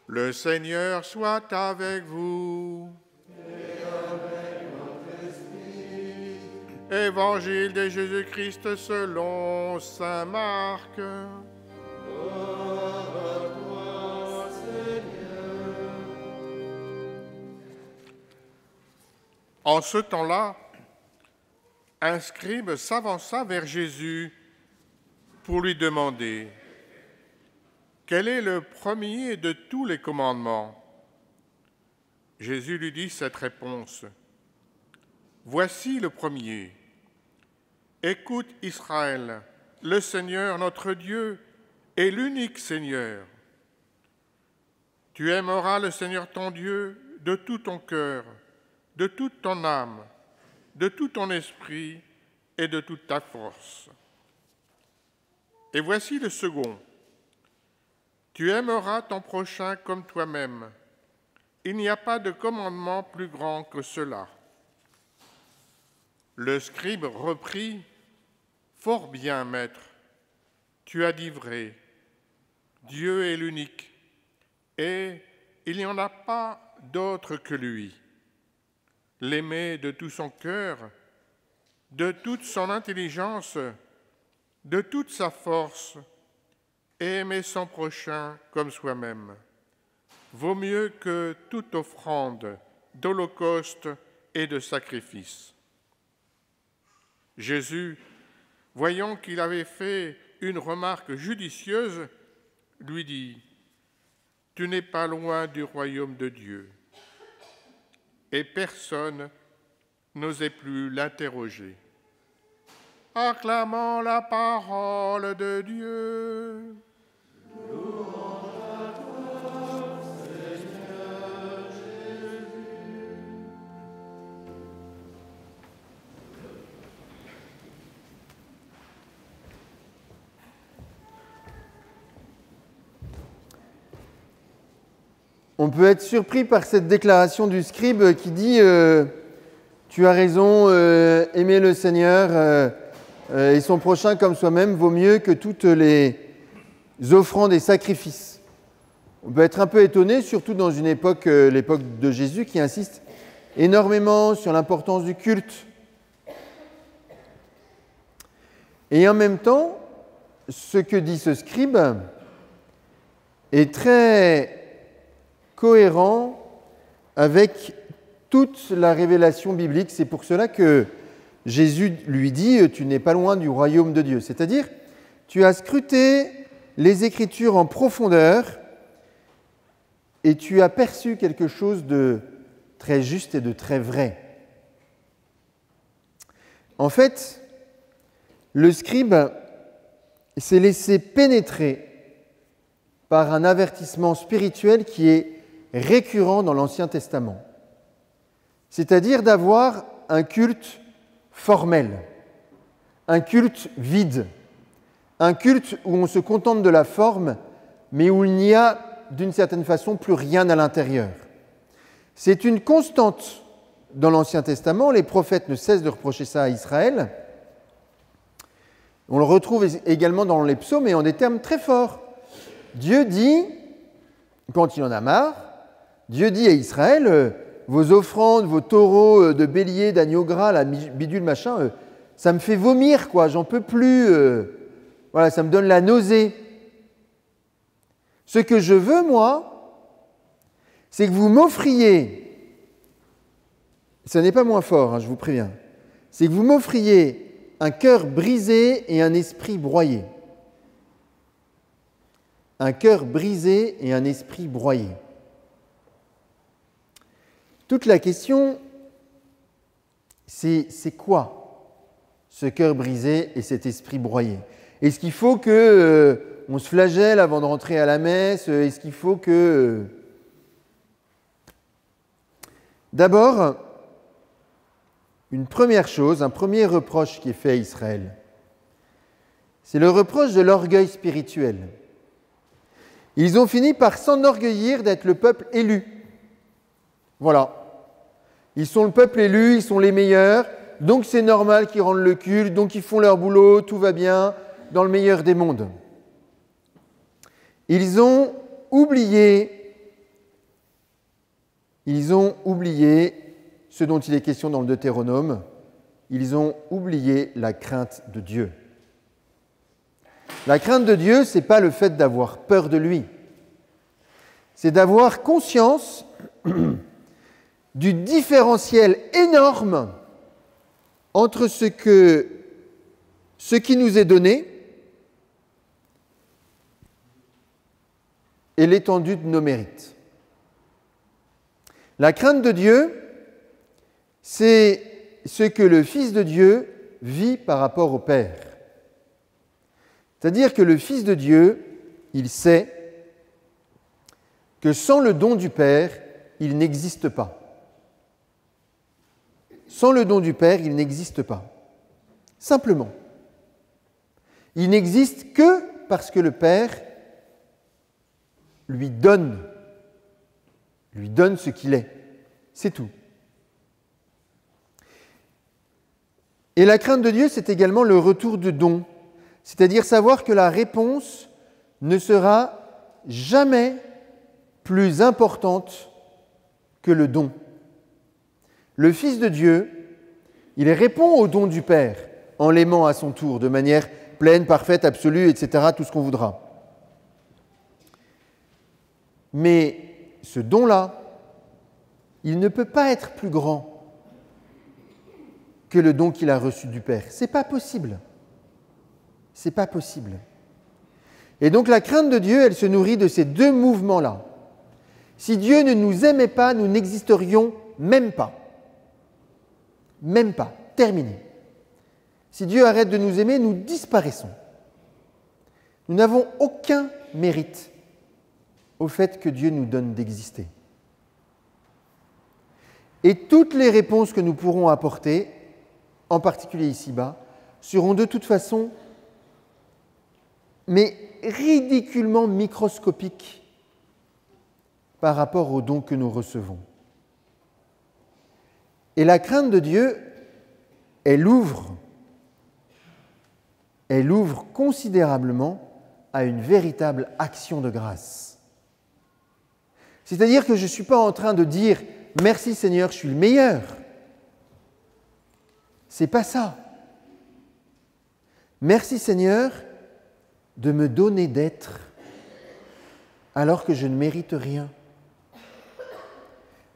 Le Seigneur soit avec vous. Et avec votre esprit. Évangile de Jésus-Christ selon saint Marc. Gloire à toi, Seigneur. En ce temps-là, un scribe s'avança vers Jésus pour lui demander « Quel est le premier de tous les commandements ?» Jésus lui dit cette réponse « Voici le premier. Écoute Israël, le Seigneur notre Dieu est l'unique Seigneur. Tu aimeras le Seigneur ton Dieu de tout ton cœur, de toute ton âme, de tout ton esprit et de toute ta force. Et voici le second. Tu aimeras ton prochain comme toi-même. Il n'y a pas de commandement plus grand que cela. » Le scribe reprit, « Fort bien, maître, tu as dit vrai. Dieu est l'unique, et il n'y en a pas d'autre que lui. L'aimer de tout son cœur, de toute son intelligence, de toute sa force, et aimer son prochain comme soi-même, vaut mieux que toute offrande d'holocauste et de sacrifice. » Jésus, voyant qu'il avait fait une remarque judicieuse, lui dit « Tu n'es pas loin du royaume de Dieu. » Et personne n'osait plus l'interroger. Acclamons la parole de Dieu. Louange à toi, Seigneur Jésus. On peut être surpris par cette déclaration du scribe qui dit tu as raison, aimer le Seigneur et son prochain comme soi-même vaut mieux que toutes les offrandes et sacrifices. On peut être un peu étonné, surtout dans une époque, l'époque de Jésus, qui insiste énormément sur l'importance du culte. Et en même temps, ce que dit ce scribe est très cohérent avec toute la révélation biblique. C'est pour cela que Jésus lui dit « Tu n'es pas loin du royaume de Dieu ». C'est-à-dire, tu as scruté les Écritures en profondeur et tu as perçu quelque chose de très juste et de très vrai. En fait, le scribe s'est laissé pénétrer par un avertissement spirituel qui est récurrent dans l'Ancien Testament, c'est-à-dire d'avoir un culte formel, un culte vide, un culte où on se contente de la forme, mais où il n'y a d'une certaine façon plus rien à l'intérieur. C'est une constante dans l'Ancien Testament, les prophètes ne cessent de reprocher ça à Israël. On le retrouve également dans les psaumes et en des termes très forts. Dieu dit, quand il en a marre, Dieu dit à Israël, vos offrandes, vos taureaux de bélier, d'agneau gras, la bidule, machin, ça me fait vomir, quoi, j'en peux plus, voilà, ça me donne la nausée. Ce que je veux, moi, c'est que vous m'offriez, ce n'est pas moins fort, hein, je vous préviens, c'est que vous m'offriez un cœur brisé et un esprit broyé. Un cœur brisé et un esprit broyé. Toute la question, c'est quoi ce cœur brisé et cet esprit broyé? Est-ce qu'il faut qu'on se flagelle avant de rentrer à la messe? Est-ce qu'il faut que... D'abord, une première chose, un premier reproche qui est fait à Israël, c'est le reproche de l'orgueil spirituel. Ils ont fini par s'enorgueillir d'être le peuple élu. Voilà. Ils sont le peuple élu, ils sont les meilleurs, donc c'est normal qu'ils rendent le culte, donc ils font leur boulot, tout va bien, dans le meilleur des mondes. Ils ont oublié Ils ont oublié ce dont il est question dans le Deutéronome. Ils ont oublié la crainte de Dieu. La crainte de Dieu, ce n'est pas le fait d'avoir peur de lui. C'est d'avoir conscience du différentiel énorme entre ce qui nous est donné et l'étendue de nos mérites. La crainte de Dieu, c'est ce que le Fils de Dieu vit par rapport au Père. C'est-à-dire que le Fils de Dieu, il sait que sans le don du Père, il n'existe pas. Sans le don du Père, il n'existe pas. Simplement. Il n'existe que parce que le Père lui donne ce qu'il est. C'est tout. Et la crainte de Dieu, c'est également le retour de don, c'est-à-dire savoir que la réponse ne sera jamais plus importante que le don. Le Fils de Dieu, il répond au don du Père en l'aimant à son tour, de manière pleine, parfaite, absolue, etc., tout ce qu'on voudra. Mais ce don-là, il ne peut pas être plus grand que le don qu'il a reçu du Père. C'est pas possible. C'est pas possible. Et donc la crainte de Dieu, elle se nourrit de ces deux mouvements-là. Si Dieu ne nous aimait pas, nous n'existerions même pas. Même pas. Terminé. Si Dieu arrête de nous aimer, nous disparaissons. Nous n'avons aucun mérite au fait que Dieu nous donne d'exister. Et toutes les réponses que nous pourrons apporter, en particulier ici-bas, seront de toute façon, mais ridiculement microscopiques par rapport aux dons que nous recevons. Et la crainte de Dieu, elle ouvre considérablement à une véritable action de grâce. C'est-à-dire que je ne suis pas en train de dire « Merci Seigneur, je suis le meilleur ». C'est pas ça. Merci Seigneur de me donner d'être alors que je ne mérite rien.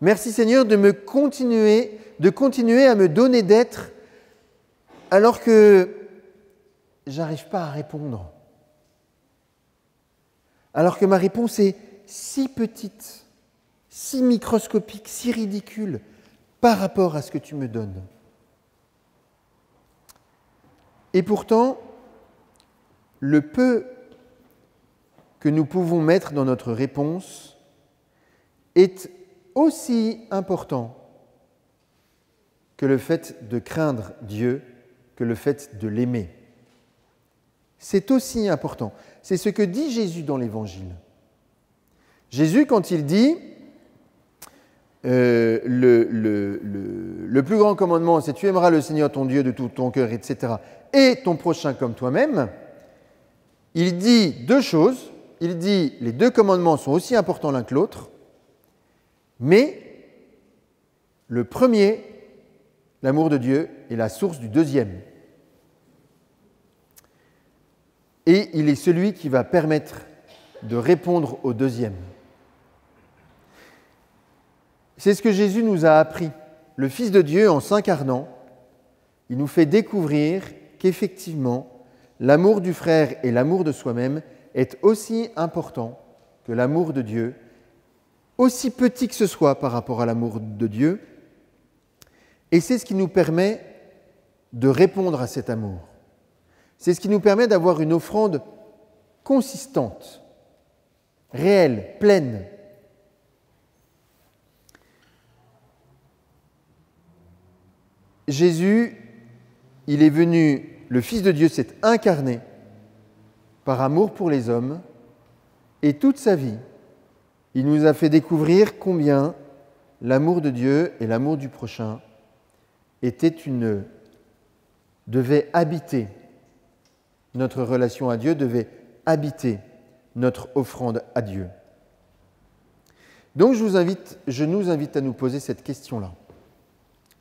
Merci Seigneur de continuer à me donner d'être alors que je n'arrive pas à répondre. Alors que ma réponse est si petite, si microscopique, si ridicule par rapport à ce que tu me donnes. Et pourtant, le peu que nous pouvons mettre dans notre réponse est aussi important que le fait de craindre Dieu, que le fait de l'aimer. C'est aussi important. C'est ce que dit Jésus dans l'Évangile. Jésus, quand il dit le plus grand commandement, c'est « Tu aimeras le Seigneur ton Dieu de tout ton cœur, etc. » et ton prochain comme toi-même, il dit deux choses. Il dit les deux commandements sont aussi importants l'un que l'autre, mais le premier, l'amour de Dieu, est la source du deuxième. Et il est celui qui va permettre de répondre au deuxième. C'est ce que Jésus nous a appris. Le Fils de Dieu, en s'incarnant, il nous fait découvrir qu'effectivement, l'amour du frère et l'amour de soi-même est aussi important que l'amour de Dieu, aussi petit que ce soit par rapport à l'amour de Dieu, et c'est ce qui nous permet de répondre à cet amour. C'est ce qui nous permet d'avoir une offrande consistante, réelle, pleine. Jésus, il est venu, le Fils de Dieu s'est incarné par amour pour les hommes, et toute sa vie, il nous a fait découvrir combien l'amour de Dieu et l'amour du prochain devaient habiter notre relation à Dieu, devaient habiter notre offrande à Dieu. Donc je nous invite à nous poser cette question-là,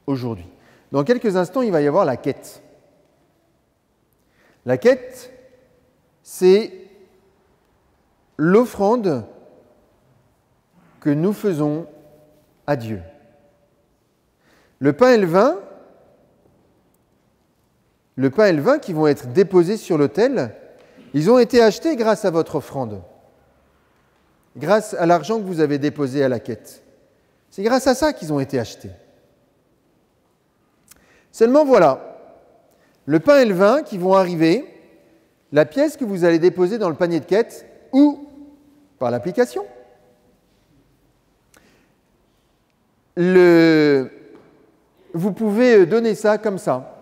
aujourd'hui. Dans quelques instants, il va y avoir la quête. La quête, c'est l'offrande que nous faisons à Dieu. Le pain et le vin qui vont être déposés sur l'autel, ils ont été achetés grâce à votre offrande, grâce à l'argent que vous avez déposé à la quête. C'est grâce à ça qu'ils ont été achetés. Seulement voilà, le pain et le vin qui vont arriver, la pièce que vous allez déposer dans le panier de quête, ou par l'application. Vous pouvez donner ça comme ça.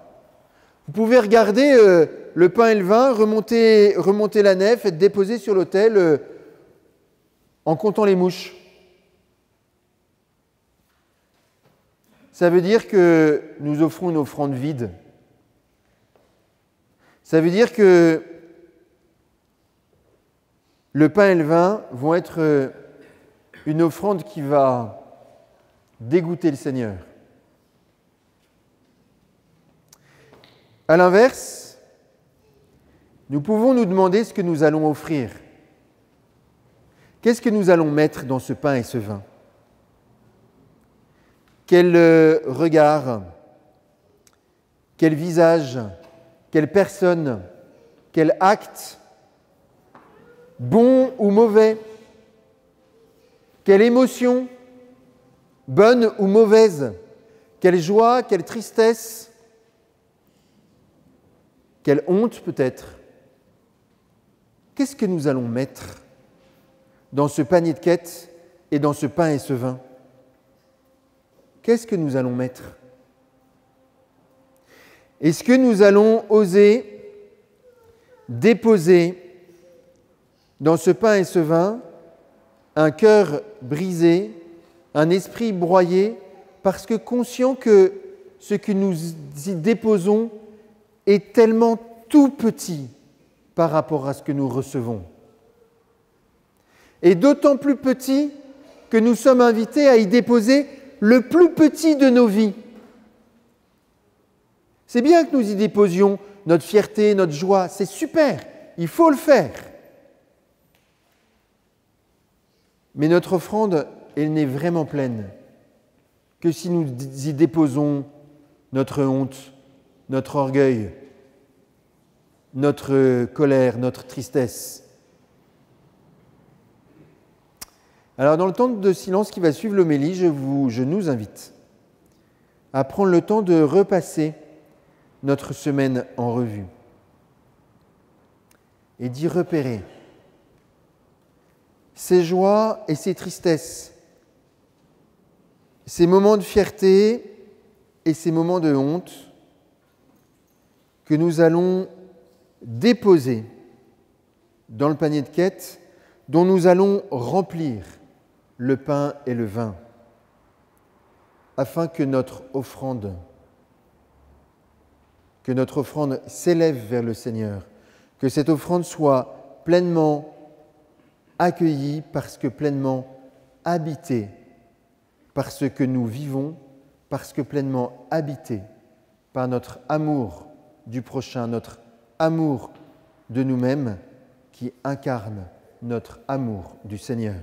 Vous pouvez regarder le pain et le vin, remonter la nef, être déposé sur l'autel en comptant les mouches. Ça veut dire que nous offrons une offrande vide. Ça veut dire que le pain et le vin vont être une offrande qui va dégoûter le Seigneur. À l'inverse, nous pouvons nous demander ce que nous allons offrir. Qu'est-ce que nous allons mettre dans ce pain et ce vin ? Quel regard, quel visage, quelle personne, quel acte, bon ou mauvais, quelle émotion, bonne ou mauvaise, quelle joie, quelle tristesse, quelle honte peut-être. Qu'est-ce que nous allons mettre dans ce panier de quête et dans ce pain et ce vin ? Qu'est-ce que nous allons mettre ? Est-ce que nous allons oser déposer dans ce pain et ce vin un cœur brisé, un esprit broyé, parce que conscient que ce que nous y déposons est tellement tout petit par rapport à ce que nous recevons. Et d'autant plus petit que nous sommes invités à y déposer le plus petit de nos vies. C'est bien que nous y déposions notre fierté, notre joie, c'est super, il faut le faire. Mais notre offrande, elle n'est vraiment pleine que si nous y déposons notre honte, notre orgueil, notre colère, notre tristesse. Alors, dans le temps de silence qui va suivre l'homélie, je nous invite à prendre le temps de repasser notre semaine en revue et d'y repérer ces joies et ces tristesses, ces moments de fierté et ces moments de honte que nous allons déposer dans le panier de quête dont nous allons remplir le pain et le vin, afin que notre offrande s'élève vers le Seigneur, que cette offrande soit pleinement accueillie parce que pleinement habitée par ce que nous vivons, parce que pleinement habitée par notre amour du prochain, notre amour de nous-mêmes qui incarne notre amour du Seigneur.